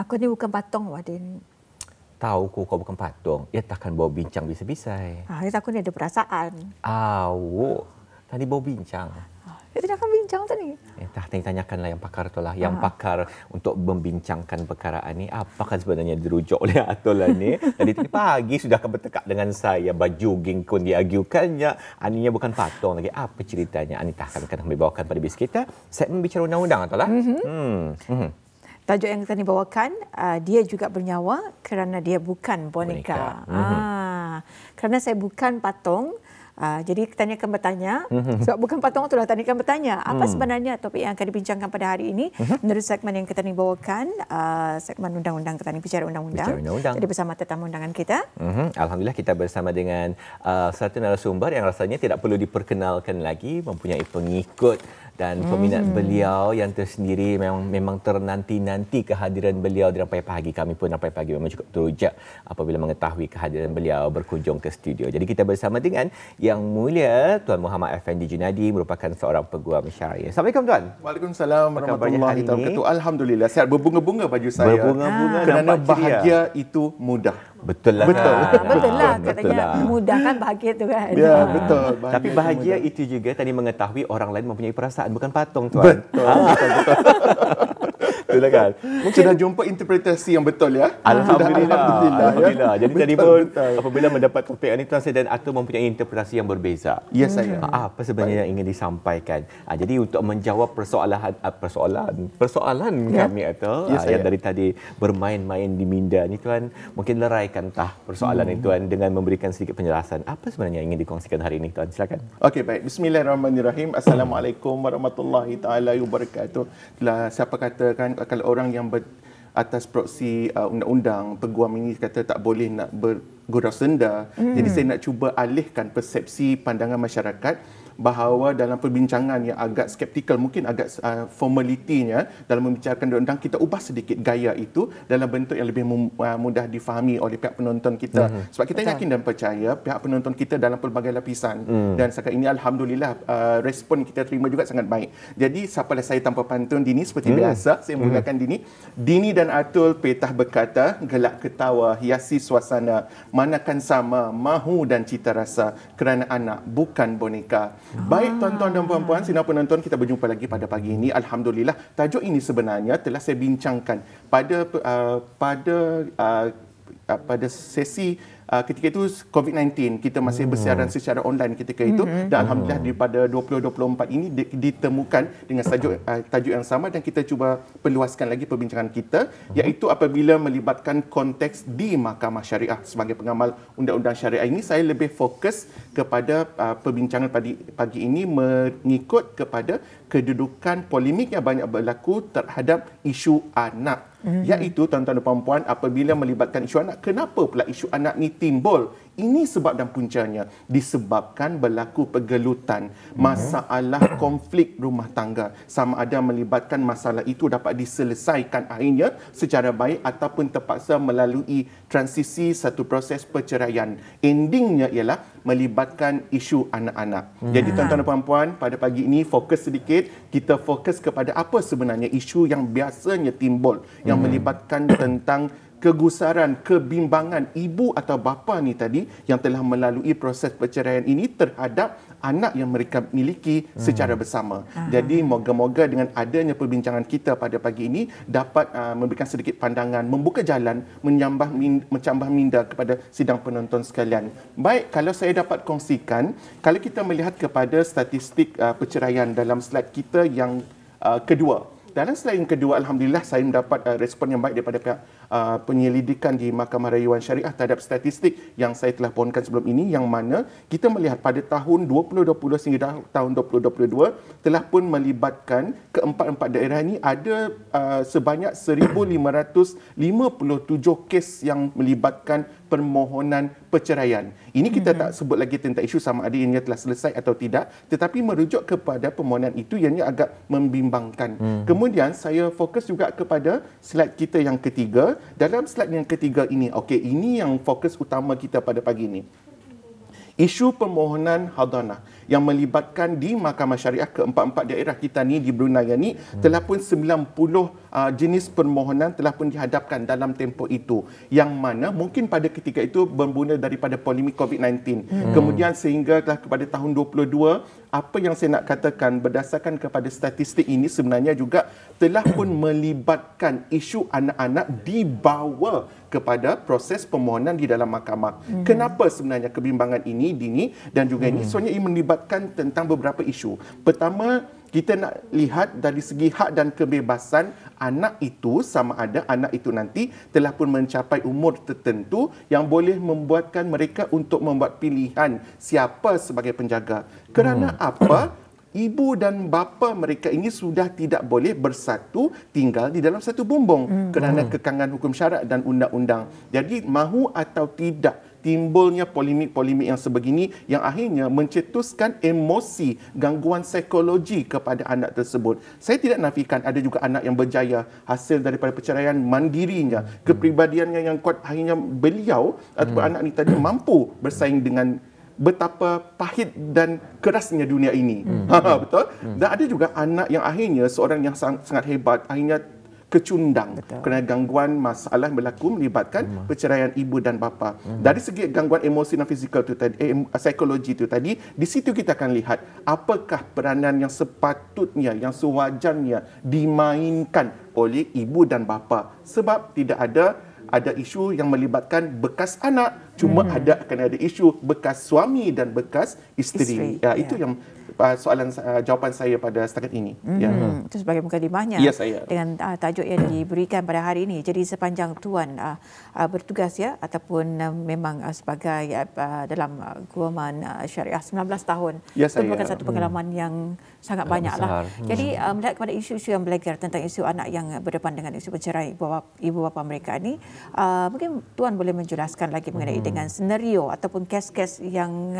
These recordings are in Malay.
Aku ni bukan patung, Wadin. Tahu kau bukan patung. Ya takkan bawa bincang bisa-bisai. Aku ni ada perasaan. Awak tadi bawa bincang. Kita nak bincang tadi. Tanyakanlah yang pakar tu lah. Yang pakar untuk membincangkan perkara ni. Apakah sebenarnya dirujuk oleh Atul ni? Tadi pagi sudah akan bertekak dengan saya. Baju gingkun diagiukannya. Aninya bukan patung lagi. Apa ceritanya? Anita akan kami bawakan pada bis kita. Segmen bicara undang-undang Atul lah. Tajuk yang kita bawakan, dia juga bernyawa kerana dia bukan boneka. Kerana saya bukan patung, jadi tanyakan bertanya. Sebab bukan patung itulah tanyakan bertanya. Apa sebenarnya topik yang akan dibincangkan pada hari ini menurut segmen yang kita bawakan, segmen undang-undang kita bicara undang-undang. Jadi bersama tetamu undangan kita. Alhamdulillah kita bersama dengan satu narasumber yang rasanya tidak perlu diperkenalkan lagi, mempunyai pengikut dan peminat beliau yang tersendiri. Memang ternanti-nanti kehadiran beliau di Rampai Pagi. Kami pun Rampai Pagi memang cukup teruja apabila mengetahui kehadiran beliau berkunjung ke studio. Jadi kita bersama dengan Yang Mulia Tuan Muhammad Effendi Junadi, merupakan seorang peguam syariah. Assalamualaikum Tuan. Waalaikumsalam warahmatullahi wabarakatuh. Alhamdulillah sihat, berbunga-bunga baju saya. Berbunga-bunga, kerana bahagia itu mudah. Betul lah. Betul lah katanya mudah kan bahagia tu kan. Ya, betul. Tapi bahagia itu juga tadi mengetahui orang lain mempunyai perasaan, bukan patung Tuan. Betul. Betul. Betul kan? Mungkin sudah jumpa interpretasi yang betul ya. Alhamdulillah. Jadi tadi pun apabila mendapat topik ini Tuan saya dan Atul mempunyai interpretasi yang berbeza. Ya saya. Apa sebenarnya yang ingin disampaikan? Jadi untuk menjawab persoalan kami Atul yang dari tadi bermain-main di minda ni Tuan, mungkin leraikan persoalan ini Tuan dengan memberikan sedikit penjelasan. Apa sebenarnya yang ingin dikongsikan hari ini Tuan? Silakan. Okey, baik. Bismillahirrahmanirrahim. Assalamualaikum warahmatullahi taala wabarakatuh. Siapa katakan kalau orang yang atas proksi undang-undang peguam ini kata tak boleh nak bergurau senda. Jadi saya nak cuba alihkan persepsi pandangan masyarakat bahawa dalam perbincangan yang agak skeptikal, mungkin agak formalitinya dalam membicarakan undang-undang, kita ubah sedikit gaya itu dalam bentuk yang lebih mudah difahami oleh pihak penonton kita. Sebab kita yakin dan percaya pihak penonton kita dalam pelbagai lapisan. Dan setakat ini Alhamdulillah respon kita terima juga sangat baik. Jadi siapalah saya tanpa pantun Dini, seperti biasa saya mulakan Dini dan Atul petah berkata, gelak ketawa hiasi suasana, manakan sama mahu dan cita rasa, kerana anak bukan boneka. Baik tuan-tuan dan puan-puan, sidang penonton, kita berjumpa lagi pada pagi ini. Alhamdulillah, tajuk ini sebenarnya telah saya bincangkan pada sesi ketika itu COVID-19, kita masih bersiaran secara online ketika itu, dan alhamdulillah daripada 2024 ini ditemukan dengan tajuk yang sama, dan kita cuba perluaskan lagi perbincangan kita, iaitu apabila melibatkan konteks di Mahkamah Syariah. Sebagai pengamal undang-undang syariah ini, saya lebih fokus kepada perbincangan pagi ini mengikut kepada kedudukan polemik yang banyak berlaku terhadap isu anak. Iaitu tuan-tuan dan puan-puan, apabila melibatkan isu anak, kenapa pula isu anak ni timbul? Ini sebab dan puncanya disebabkan berlaku pergelutan, masalah konflik rumah tangga. Sama ada melibatkan masalah itu dapat diselesaikan akhirnya secara baik ataupun terpaksa melalui transisi satu proses perceraian. Endingnya ialah melibatkan isu anak-anak. Jadi tuan-tuan dan puan-puan, pada pagi ini fokus sedikit, kita fokus kepada apa sebenarnya isu yang biasanya timbul yang melibatkan tentang kegusaran, kebimbangan ibu atau bapa ni tadi yang telah melalui proses perceraian ini terhadap anak yang mereka miliki secara bersama. Jadi moga-moga dengan adanya perbincangan kita pada pagi ini dapat memberikan sedikit pandangan, membuka jalan, mencambah minda kepada sidang penonton sekalian. Baik, kalau saya dapat kongsikan, kalau kita melihat kepada statistik perceraian dalam slide kita yang kedua. Dalam slide yang kedua, alhamdulillah saya mendapat respon yang baik daripada pihak penyelidikan di Mahkamah Rayuan Syariah terhadap statistik yang saya telah pohonkan sebelum ini, yang mana kita melihat pada tahun 2020 sehingga tahun 2022 telah pun melibatkan keempat-empat daerah ini ada sebanyak 1,557 kes yang melibatkan permohonan perceraian. Ini kita tak sebut lagi tentang isu sama ada ianya telah selesai atau tidak, tetapi merujuk kepada permohonan itu yang agak membimbangkan. Kemudian saya fokus juga kepada slide kita yang ketiga. Dalam slide yang ketiga ini, okey, ini yang fokus utama kita pada pagi ini. Isu permohonan hadanah yang melibatkan di Mahkamah Syariah ke-44 daerah kita ni di Brunei ni telah pun 90 jenis permohonan telah pun dihadapkan dalam tempoh itu, yang mana mungkin pada ketika itu bermula daripada polemik COVID-19. Kemudian sehinggalah kepada tahun 22, apa yang saya nak katakan berdasarkan kepada statistik ini sebenarnya juga telah pun melibatkan isu anak-anak dibawa kepada proses permohonan di dalam mahkamah. Kenapa sebenarnya kebimbangan ini, Dini dan juga ini? Sebenarnya ini melibatkan tentang beberapa isu. Pertama, kita nak lihat dari segi hak dan kebebasan anak itu, sama ada anak itu nanti telah pun mencapai umur tertentu yang boleh membuatkan mereka untuk membuat pilihan siapa sebagai penjaga. Kerana apa? Ibu dan bapa mereka ini sudah tidak boleh bersatu tinggal di dalam satu bumbung kerana kekangan hukum syarak dan undang-undang. Jadi mahu atau tidak, timbulnya polemik-polemik yang sebegini yang akhirnya mencetuskan emosi, gangguan psikologi kepada anak tersebut. Saya tidak nafikan ada juga anak yang berjaya hasil daripada perceraian mandirinya, kepribadiannya yang kuat, akhirnya beliau ataupun anak ini tadi mampu bersaing dengan betapa pahit dan kerasnya dunia ini. Betul? Dan ada juga anak yang akhirnya seorang yang sangat hebat akhirnya kecundang kerana gangguan masalah berlaku melibatkan perceraian ibu dan bapa. Dari segi gangguan emosi dan fizikal tu tadi, psikologi itu tadi, di situ kita akan lihat apakah peranan yang sepatutnya, yang sewajarnya dimainkan oleh ibu dan bapa. Sebab tidak ada isu yang melibatkan bekas anak, cuma akan ada isu bekas suami dan bekas isteri. Itu yang jawapan saya pada setakat ini. Itu sebagai mukadimahnya dengan tajuk yang diberikan pada hari ini. Jadi sepanjang tuan bertugas ataupun memang sebagai dalam guaman syariah 19 tahun, itu merupakan satu pengalaman yang sangat banyaklah. Jadi melihat kepada isu-isu yang berlegar tentang isu anak yang berdepan dengan isu bercerai ibu bapa mereka ini, mungkin tuan boleh menjelaskan lagi mengenai dengan senario ataupun kes-kes yang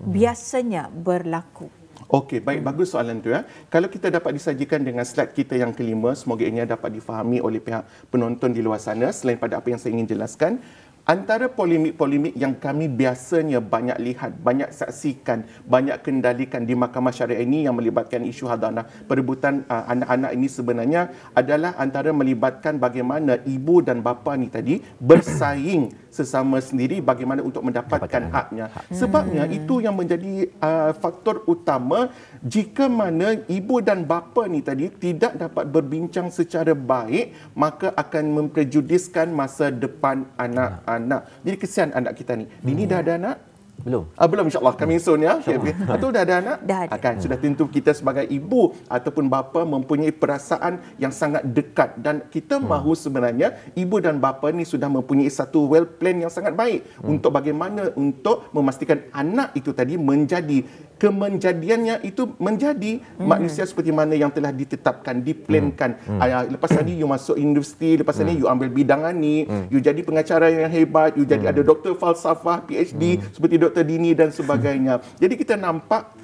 biasanya berlaku. Okey, baik, bagus soalan tu ya. Kalau kita dapat disajikan dengan slide kita yang kelima, semoga ini dapat difahami oleh pihak penonton di luar sana selain pada apa yang saya ingin jelaskan. Antara polemik-polemik yang kami biasanya banyak lihat, banyak saksikan, banyak kendalikan di Mahkamah Syariah ini yang melibatkan isu hadanah, perebutan anak-anak ini sebenarnya adalah antara melibatkan bagaimana ibu dan bapa ni tadi bersaing sesama sendiri bagaimana untuk mendapatkan haknya. Sebabnya itu yang menjadi faktor utama jika mana ibu dan bapa ni tadi tidak dapat berbincang secara baik, maka akan memprejudiskan masa depan anak-anak. Jadi kesian anak kita ni. Dini dah ada anak? Belum. Belum, insyaAllah. Coming soon ya. Atau dah ada anak? Dah ada. Kan, sudah tentu kita sebagai ibu ataupun bapa mempunyai perasaan yang sangat dekat. Dan kita mahu sebenarnya ibu dan bapa ni sudah mempunyai satu well plan yang sangat baik untuk bagaimana untuk memastikan anak itu tadi menjadi kemenjadiannya itu menjadi manusia seperti mana yang telah ditetapkan, diplankan. Lepas tadi you masuk universiti, lepas tadi you ambil bidangan ni, you jadi pengacara yang hebat, you jadi ada doktor falsafah, PhD seperti Dr. Dini dan sebagainya. Jadi kita nampak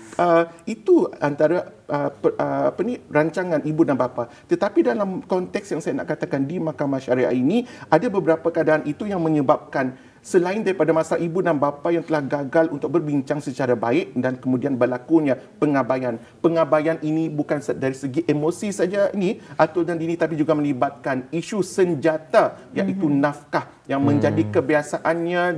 itu antara rancangan ibu dan bapa. Tetapi dalam konteks yang saya nak katakan di Mahkamah Syariah ini, ada beberapa keadaan itu yang menyebabkan selain daripada masa ibu dan bapa yang telah gagal untuk berbincang secara baik dan kemudian berlakunya pengabaian. Pengabaian ini bukan dari segi emosi saja ini atau dan ini, tapi juga melibatkan isu senjata iaitu nafkah yang menjadi kebiasaannya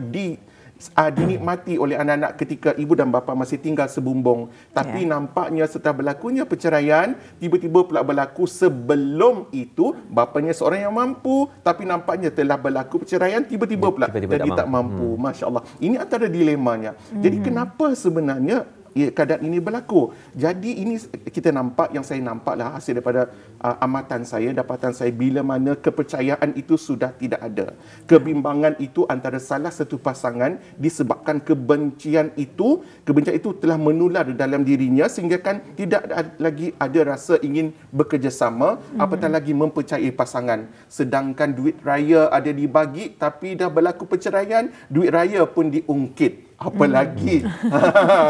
dinikmati oleh anak-anak ketika ibu dan bapa masih tinggal sebumbung. Tapi nampaknya setelah berlakunya perceraian, tiba-tiba pula berlaku sebelum itu bapanya seorang yang mampu, tapi nampaknya telah berlaku perceraian, tiba-tiba pula jadi tak mampu. Masya Allah. Ini antara dilemanya. Jadi kenapa sebenarnya keadaan ini berlaku? Jadi ini kita nampak, yang saya nampaklah hasil daripada amatan saya, dapatan saya, bila mana kepercayaan itu sudah tidak ada. Kebimbangan itu antara salah satu pasangan disebabkan kebencian itu telah menular dalam dirinya sehingga kan tidak lagi ada rasa ingin bekerjasama, apatah lagi mempercayai pasangan. Sedangkan duit raya ada dibagi tapi dah berlaku perceraian, duit raya pun diungkit. Apa lagi?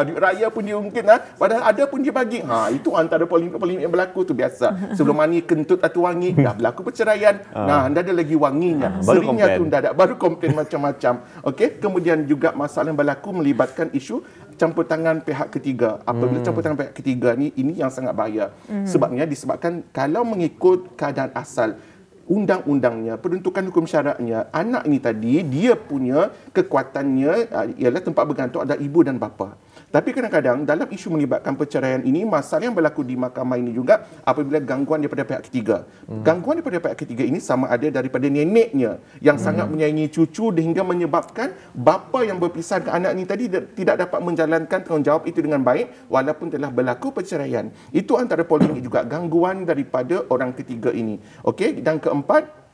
Duit raya pun dia mungkin padahal ada pun dia bagi. Itu antara polemik-polemik yang berlaku tu biasa. Sebelum mani kentut atau wangi, dah berlaku perceraian. Anda ada lagi wanginya. Serinya tu dah ada. Baru komplain macam-macam. Okey, kemudian juga masalah yang berlaku melibatkan isu campur tangan pihak ketiga. Apabila campur tangan pihak ketiga ni, ini yang sangat bahaya. Sebabnya disebabkan kalau mengikut keadaan asal undang-undangnya, peruntukan hukum syaraknya, anak ini tadi dia punya kekuatannya ialah tempat bergantung ada ibu dan bapa. Tapi kadang-kadang dalam isu melibatkan perceraian ini, masalah yang berlaku di mahkamah ini juga apabila gangguan daripada pihak ketiga. Gangguan daripada pihak ketiga ini sama ada daripada neneknya yang sangat menyayangi cucu hingga menyebabkan bapa yang berpisah dengan anak ini tadi tidak dapat menjalankan tanggungjawab itu dengan baik walaupun telah berlaku perceraian. Itu antara polemik juga, gangguan daripada orang ketiga ini. Okey, dan keempat,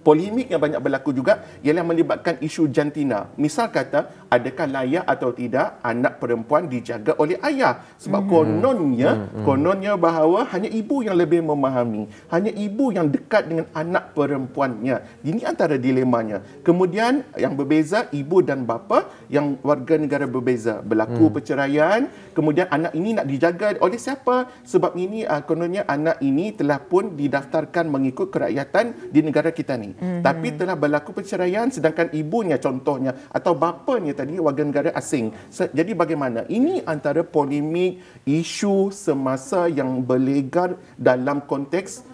polemik yang banyak berlaku juga ialah melibatkan isu jantina. Misal kata, adakah layak atau tidak anak perempuan dijaga oleh ayah? Sebab kononnya bahawa hanya ibu yang lebih memahami, hanya ibu yang dekat dengan anak perempuannya. Ini antara dilemanya. Kemudian yang berbeza, ibu dan bapa yang warga negara berbeza. Berlaku perceraian, kemudian anak ini nak dijaga oleh siapa? Sebab ini kononnya anak ini telah pun didaftarkan mengikut kerakyatan di negara kita ni. Tapi telah berlaku perceraian sedangkan ibunya contohnya atau bapanya tadi warga negara asing. Jadi bagaimana? Ini antara polemik isu semasa yang berlegar dalam konteks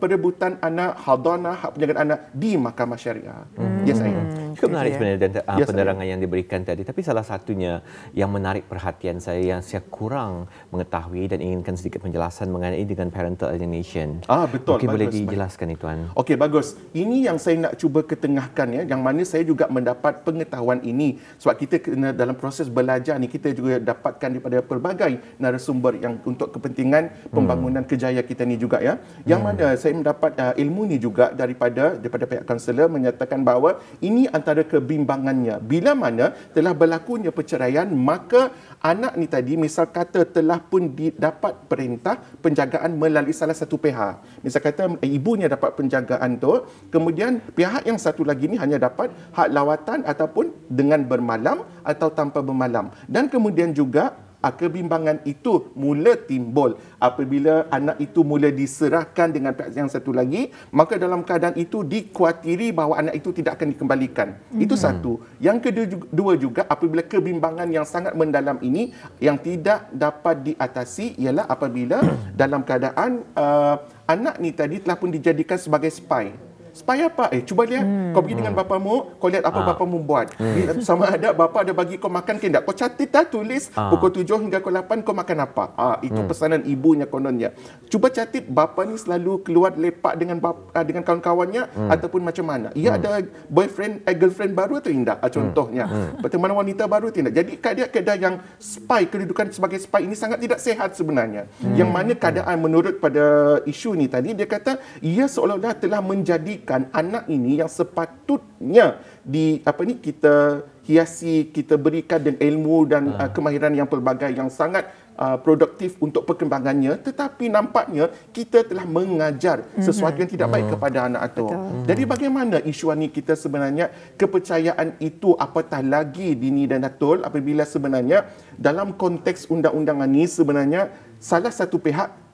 perebutan anak, hadanah, hak penjagaan anak di mahkamah syariah. Ya saya. Cukup menarik sebenarnya dan penerangan yang diberikan tadi. Tapi salah satunya yang menarik perhatian saya yang saya kurang mengetahui dan inginkan sedikit penjelasan mengenai dengan parental alienation. Betul. Mungkin boleh dijelaskan itu, Tuan. Okey, bagus. Ini yang saya nak cuba ketengahkan yang mana saya juga mendapat pengetahuan ini sebab kita kena dalam proses belajar ni kita juga dapatkan daripada pelbagai narasumber yang untuk kepentingan pembangunan kejayaan kita ni juga ya. Yang mana saya mendapat ilmu ni juga daripada pihak kaunselor menyatakan bahawa ini antara kebimbangannya. Bila mana telah berlakunya perceraian, maka anak ni tadi misal kata telah pun dapat perintah penjagaan melalui salah satu pihak. Misal kata ibunya dapat penjagaan tu, kemudian pihak yang satu lagi ni hanya dapat hak lawatan ataupun dengan bermalam atau tanpa bermalam. Dan kemudian juga kebimbangan itu mula timbul apabila anak itu mula diserahkan dengan pihak yang satu lagi, maka dalam keadaan itu dikhawatiri bahawa anak itu tidak akan dikembalikan. Itu satu. Yang kedua juga apabila kebimbangan yang sangat mendalam ini yang tidak dapat diatasi ialah apabila dalam keadaan anak ni tadi telah pun dijadikan sebagai spy. Spy apa? Cuba lihat. Kau pergi dengan bapamu, kau lihat apa bapamu buat. Sama ada bapa ada bagi kau makan ke tidak. Kau catat tulis pukul 7 hingga pukul 8 kau makan apa. Itu pesanan ibunya kononnya. Cuba catat bapa ni selalu keluar lepak dengan dengan kawan-kawannya ataupun macam mana. Ia ada boyfriend, girlfriend baru atau tidak? Contohnya. Pertemanan wanita baru atau tidak. Jadi keadaan yang spy, kedudukan sebagai spy ini sangat tidak sehat sebenarnya. Yang mana keadaan menurut pada isu ni tadi, dia kata ia seolah-olah telah menjadi anak ini yang sepatutnya kita hiasi, kita berikan dengan ilmu dan kemahiran yang pelbagai yang sangat produktif untuk perkembangannya, tetapi nampaknya kita telah mengajar sesuatu yang tidak baik kepada anak itu. Jadi bagaimana isu ini kita sebenarnya kepercayaan itu apatah lagi Dini dan Datul apabila sebenarnya dalam konteks undang-undangan ini sebenarnya salah satu pihak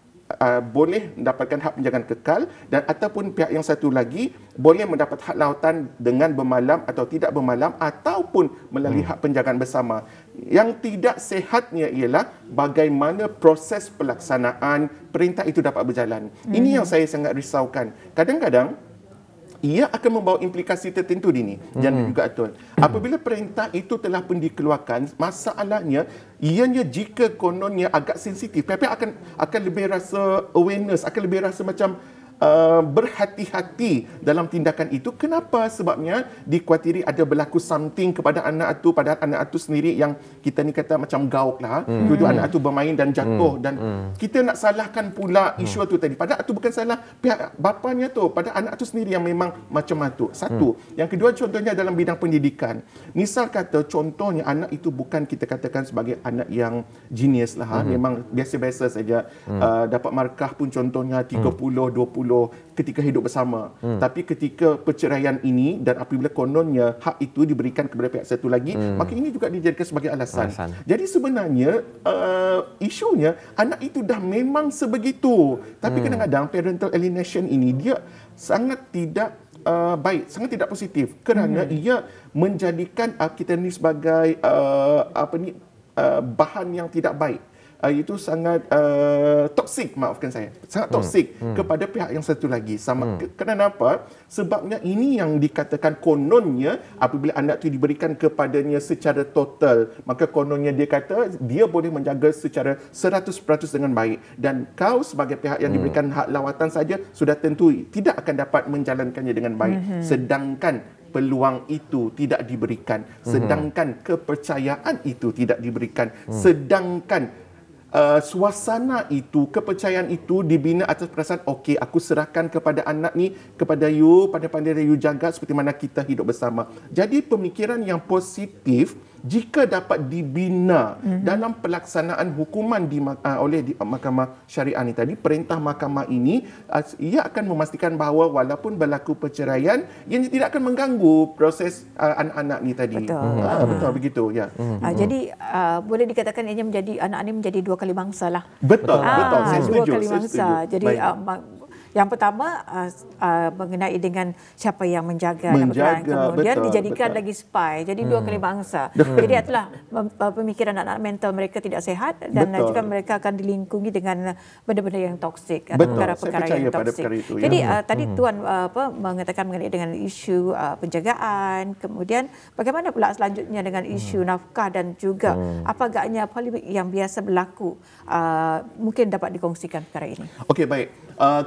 boleh mendapatkan hak penjagaan kekal dan ataupun pihak yang satu lagi boleh mendapat hak lawatan dengan bermalam atau tidak bermalam ataupun melalui hak penjagaan bersama. Yang tidak sehatnya ialah bagaimana proses pelaksanaan perintah itu dapat berjalan. Ini yang saya sangat risaukan. Kadang-kadang ia akan membawa implikasi tertentu Dini dan juga Atul. Apabila perintah itu telah pun dikeluarkan, masalahnya ianya jika kononnya agak sensitif, pihak akan lebih rasa awareness, akan lebih rasa macam berhati-hati dalam tindakan itu. Kenapa? Sebabnya dikhawatiri ada berlaku something kepada anak itu, padahal anak itu sendiri yang kita ni kata macam gauk lah. Duduk anak itu bermain dan jatuh dan kita nak salahkan pula isu itu tadi. Padahal itu bukan salah pihak bapanya tu, pada anak itu sendiri yang memang macam itu. Satu. Yang kedua contohnya dalam bidang pendidikan. Misal kata contohnya anak itu bukan kita katakan sebagai anak yang genius lah. Memang biasa-biasa saja. Dapat markah pun contohnya 30, 20 ketika hidup bersama. Tapi ketika perceraian ini dan apabila kononnya hak itu diberikan kepada pihak satu lagi, maka ini juga dijadikan sebagai alasan. Jadi sebenarnya isunya anak itu dah memang sebegitu. Tapi kadang-kadang parental alienation ini dia sangat tidak baik, sangat tidak positif kerana ia menjadikan kita ni sebagai bahan yang tidak baik. Itu sangat toksik, maafkan saya, sangat toksik kepada pihak yang satu lagi. Kenapa? Sebabnya ini yang dikatakan kononnya apabila anak itu diberikan kepadanya secara total, maka kononnya dia kata dia boleh menjaga secara 100% dengan baik, dan kau sebagai pihak yang diberikan hak lawatan saja sudah tentu tidak akan dapat menjalankannya dengan baik. Sedangkan peluang itu tidak diberikan, sedangkan kepercayaan itu tidak diberikan, sedangkan suasana itu, kepercayaan itu dibina atas perasaan okey, aku serahkan kepada anak ni, kepada you, pandai-pandai you jaga seperti mana kita hidup bersama. Jadi pemikiran yang positif jika dapat dibina dalam pelaksanaan hukuman oleh mahkamah syariah ni tadi, perintah mahkamah ini ia akan memastikan bahawa walaupun berlaku perceraian, ia tidak akan mengganggu proses anak-anak ni tadi. Betul begitu ya. Jadi boleh dikatakan ia menjadi anak ini menjadi dua kali bangsa lah. Betul. Saya setuju. Dua kali bangsa. Jadi yang pertama mengenai dengan siapa yang menjaga, kemudian dijadikan lagi spy. Jadi dua kali bangsa. Jadi itulah pemikiran anak-anak mental mereka tidak sehat, dan juga mereka akan dilingkungi dengan benda-benda yang toksik atau perkara-perkara yang toksik. Jadi tadi Tuan mengatakan mengenai dengan isu penjagaan, kemudian bagaimana pula selanjutnya dengan isu nafkah dan juga apa agaknya polemik yang biasa berlaku, mungkin dapat dikongsikan perkara ini. Okey, baik.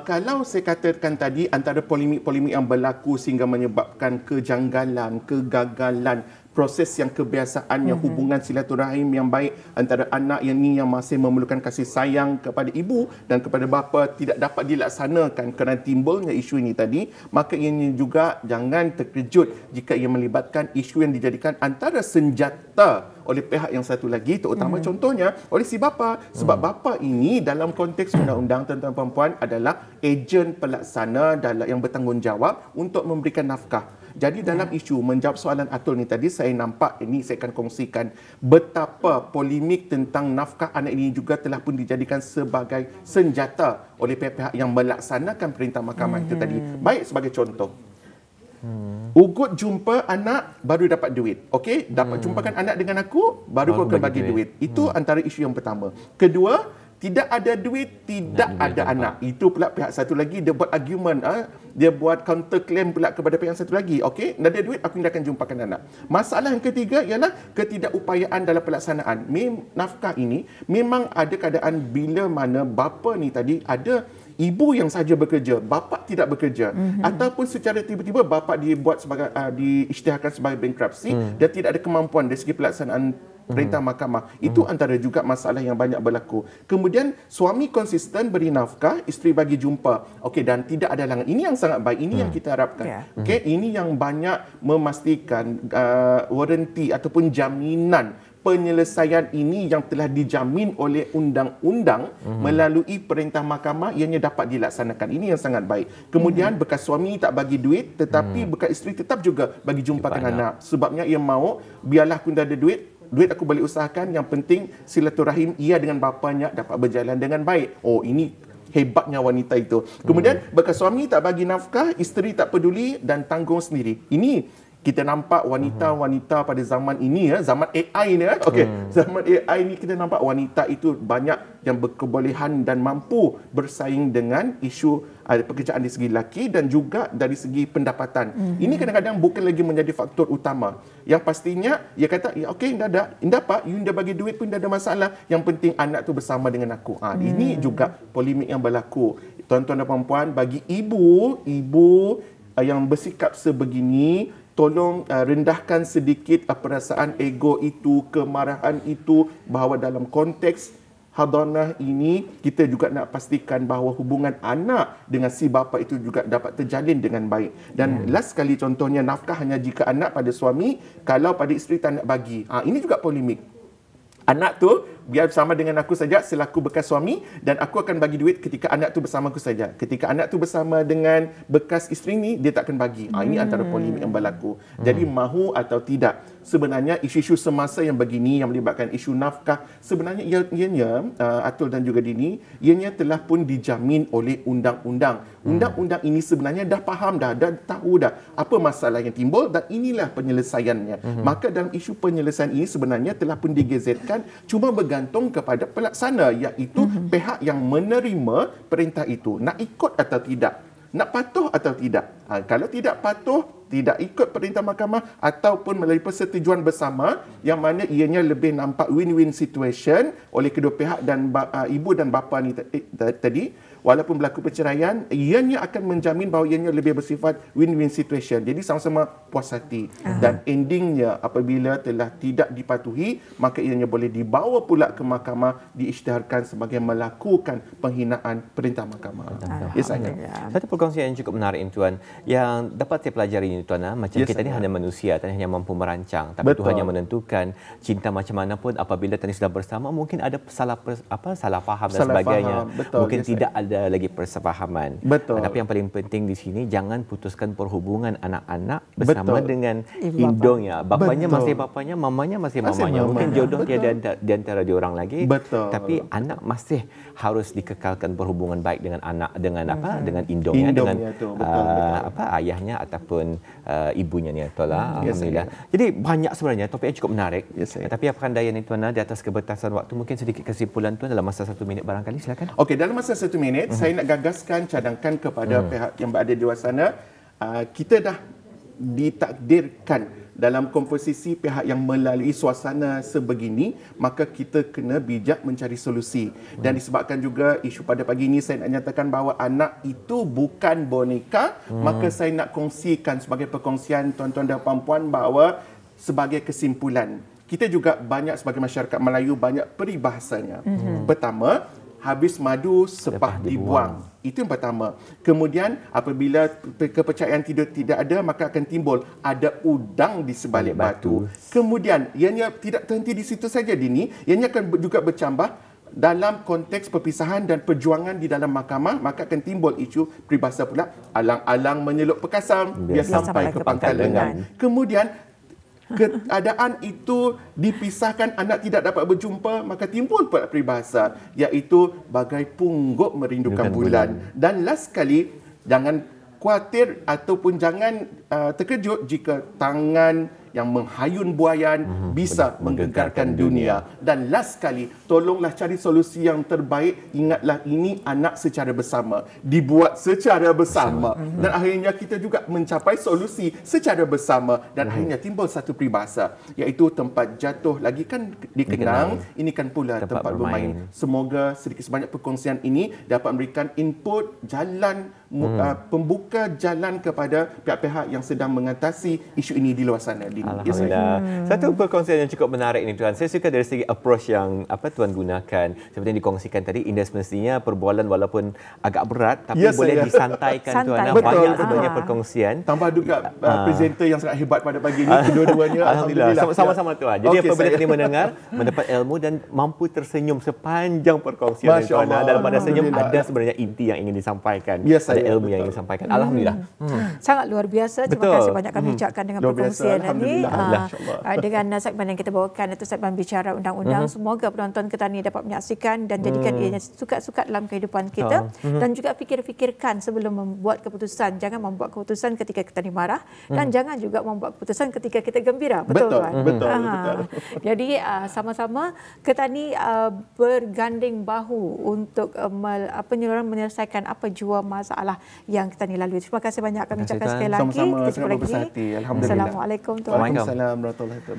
Kalau saya katakan tadi antara polemik-polemik yang berlaku sehingga menyebabkan kejanggalan, kegagalan proses yang kebiasaannya, hubungan silaturahim yang baik antara anak yang masih memerlukan kasih sayang kepada ibu dan kepada bapa tidak dapat dilaksanakan kerana timbulnya isu ini tadi, maka ini juga jangan terkejut jika ia melibatkan isu yang dijadikan antara senjata oleh pihak yang satu lagi, terutama contohnya oleh si bapa. Sebab bapa ini dalam konteks undang-undang tentang perempuan adalah ejen pelaksana yang bertanggungjawab untuk memberikan nafkah. Jadi dalam isu menjawab soalan Atul ni tadi, saya nampak ini saya akan kongsikan betapa polemik tentang nafkah anak ini juga telah pun dijadikan sebagai senjata oleh pihak-pihak yang melaksanakan perintah mahkamah itu tadi. Baik, sebagai contoh. Ugut jumpa anak baru dapat duit. Okey, dapat jumpakan anak dengan aku baru kau akan bagi duit. Itu antara isu yang pertama. Kedua, tidak ada duit, tidak ada anak. Itu pula pihak satu lagi dia buat argument, dia buat counter claim pula kepada pihak satu lagi. Okey, tidak ada duit, aku tidak akan jumpakan anak. Masalah yang ketiga ialah ketidakupayaan dalam pelaksanaan. Nafkah ini memang ada keadaan bila mana bapa ni tadi ada ibu yang sahaja bekerja, bapa tidak bekerja, ataupun secara tiba-tiba bapa dibuat sebagai diisytiharkan sebagai bankruptcy dan tidak ada kemampuan dari segi pelaksanaan perintah mahkamah. Itu antara juga masalah yang banyak berlaku. Kemudian suami konsisten beri nafkah, isteri bagi jumpa. Okey, dan tidak ada halangan. Ini yang sangat baik, ini yang kita harapkan. Okey, ini yang banyak memastikan waranti ataupun jaminan penyelesaian ini yang telah dijamin oleh undang-undang melalui perintah mahkamah ianya dapat dilaksanakan. Ini yang sangat baik. Kemudian bekas suami tak bagi duit, tetapi bekas isteri tetap juga bagi jumpakan anak. Sebabnya ia mahu, biarlah aku dah ada duit aku boleh usahakan, yang penting silaturahim ia dengan bapanya dapat berjalan dengan baik. Oh, ini hebatnya wanita itu. Kemudian bekas suami tak bagi nafkah, isteri tak peduli dan tanggung sendiri. Ini kita nampak wanita-wanita pada zaman ini, zaman AI ni, zaman AI ni kita nampak wanita itu banyak yang berkebolehan dan mampu bersaing dengan isu pekerjaan dari segi lelaki dan juga dari segi pendapatan. Ini kadang-kadang bukan lagi menjadi faktor utama. Yang pastinya, ia kata, ya, okey, indah pak, you dah bagi duit pun dah ada masalah. Yang penting anak tu bersama dengan aku. Ini juga polemik yang berlaku. Tuan-tuan dan puan-puan, bagi ibu yang bersikap sebegini, tolong rendahkan sedikit perasaan ego itu, kemarahan itu, bahawa dalam konteks hadanah ini kita juga nak pastikan bahawa hubungan anak dengan si bapa itu juga dapat terjalin dengan baik. Dan last sekali contohnya, nafkah hanya jika anak pada suami, kalau pada isteri tak nak bagi. Ini juga polemik. Anak tu biar bersama dengan aku saja selaku bekas suami, dan aku akan bagi duit ketika anak tu bersama aku saja. Ketika anak tu bersama dengan bekas isteri ni, dia tak akan bagi. Ini antara polemik yang berlaku. Jadi mahu atau tidak, sebenarnya isu-isu semasa yang begini yang melibatkan isu nafkah, sebenarnya ianya Atul dan juga Dini, ianya telah pun dijamin oleh undang-undang. Undang-undang ini sebenarnya dah faham dah tahu dah apa masalah yang timbul, dan inilah penyelesaiannya. Maka dalam isu penyelesaian ini sebenarnya telah pun digazetkan, cuma bergantung kepada pelaksana, iaitu pihak yang menerima perintah itu nak ikut atau tidak, nak patuh atau tidak. Kalau tidak patuh, tidak ikut perintah mahkamah ataupun melalui persetujuan bersama, yang mana ianya lebih nampak win-win situation oleh kedua pihak, dan ibu dan bapa ni tadi, walaupun berlaku perceraian, ianya akan menjamin bahawa ianya lebih bersifat win-win situation. Jadi sama-sama puas hati. Dan endingnya apabila telah tidak dipatuhi, maka ianya boleh dibawa pula ke mahkamah, diisytiharkan sebagai melakukan penghinaan perintah mahkamah. Satu perkongsian yang cukup menarik, Tuan, yang dapat saya pelajari ini, Tuan, macam kita ni hanya manusia, hanya mampu merancang, tapi Tuhan yang menentukan. Cinta macam mana pun apabila tadi sudah bersama, mungkin ada salah faham dan sebagainya. Mungkin tidak ada lagi persefahaman. Tapi yang paling penting di sini, jangan putuskan perhubungan anak-anak bersama dengan indungnya. Bapanya masih bapanya, mamanya masih mamanya. Mungkin jodoh dia di antara diorang lagi. Tapi anak masih harus dikekalkan perhubungan baik dengan anak, dengan indungnya, dengan ayahnya ataupun ibunya ni, Tuan. Alhamdulillah. Jadi banyak sebenarnya topik yang cukup menarik. Tapi apakah daya ni, Tuan, di atas kebatasan waktu, mungkin sedikit kesimpulan, Tuan, dalam masa 1 minit barangkali, silakan. Okey, dalam masa 1 minit, saya nak gagaskan, cadangkan kepada pihak yang berada di luar sana. Kita dah ditakdirkan dalam komposisi pihak yang melalui suasana sebegini, maka kita kena bijak mencari solusi. Dan disebabkan juga isu pada pagi ini, saya nak nyatakan bahawa anak itu bukan boneka, maka saya nak kongsikan sebagai perkongsian tuan-tuan dan puan-puan bahawa sebagai kesimpulan, kita juga banyak sebagai masyarakat Melayu banyak peribahasanya. Pertama, habis madu sepah dibuang. Itu yang pertama. Kemudian apabila kepercayaan tidak ada, maka akan timbul ada udang di sebalik batu. Kemudian ianya tidak terhenti di situ saja, Dini. Ianya akan juga bercambah dalam konteks perpisahan dan perjuangan di dalam mahkamah, maka akan timbul isu peribahasa pula, alang-alang menyeluk pekasam biar sampai ke pangkal lengan. Kemudian keadaan itu dipisahkan, anak tidak dapat berjumpa, maka timbul pula peribahasa, iaitu bagai pungguk merindukan bulan. Dan last sekali, jangan khawatir ataupun jangan terkejut jika tangan yang menghayun buayan bisa menggegarkan dunia. Dan last sekali, tolonglah cari solusi yang terbaik. Ingatlah, ini anak secara bersama, dibuat secara bersama, dan akhirnya kita juga mencapai solusi secara bersama, dan akhirnya timbul satu peribahasa, iaitu tempat jatuh lagi kan dikenang, ini kan pula tempat bermain. Semoga sedikit sebanyak perkongsian ini dapat memberikan input jalan, pembuka jalan kepada pihak-pihak yang sedang mengatasi isu ini di luar sana. Alhamdulillah. Satu perkongsian yang cukup menarik ini, Tuan. Saya suka dari segi approach yang Tuan gunakan. Seperti yang dikongsikan tadi, Indah, semestinya perbualan walaupun agak berat, tapi boleh disantaikan, Tuan. Banyak sebenarnya perkongsian. Tambah juga presenter yang sangat hebat pada pagi ini, kedua-duanya. Alhamdulillah. Sama-sama, Tuan. Jadi apabila tadi mendengar, mendapat ilmu dan mampu tersenyum sepanjang perkongsian, Tuan. Dalam pada senyum ada sebenarnya inti yang ingin disampaikan. Ada ilmu yang ingin disampaikan. Alhamdulillah. Sangat luar biasa. Terima kasih banyak kami ucapkan dengan perkongsian ini. Dengan segmen yang kita bawakan, itu segmen bicara undang-undang. Semoga penonton kita ni dapat menyaksikan dan jadikan ianya sukat-sukat dalam kehidupan kita. Dan juga fikir-fikirkan sebelum membuat keputusan. Jangan membuat keputusan ketika kita ni marah, dan jangan juga membuat keputusan ketika kita gembira. Betul, Tuan? Betul. Jadi sama-sama kita ni berganding bahu untuk menyelesaikan apa jua masalah yang kita ni lalui. Terima kasih banyak kami ucapkan sekali lagi. Sama-sama, sangat berpuas hati. Alhamdulillah. Assalamualaikum. Waalaikumsalam warahmatullahi wabarakatuh.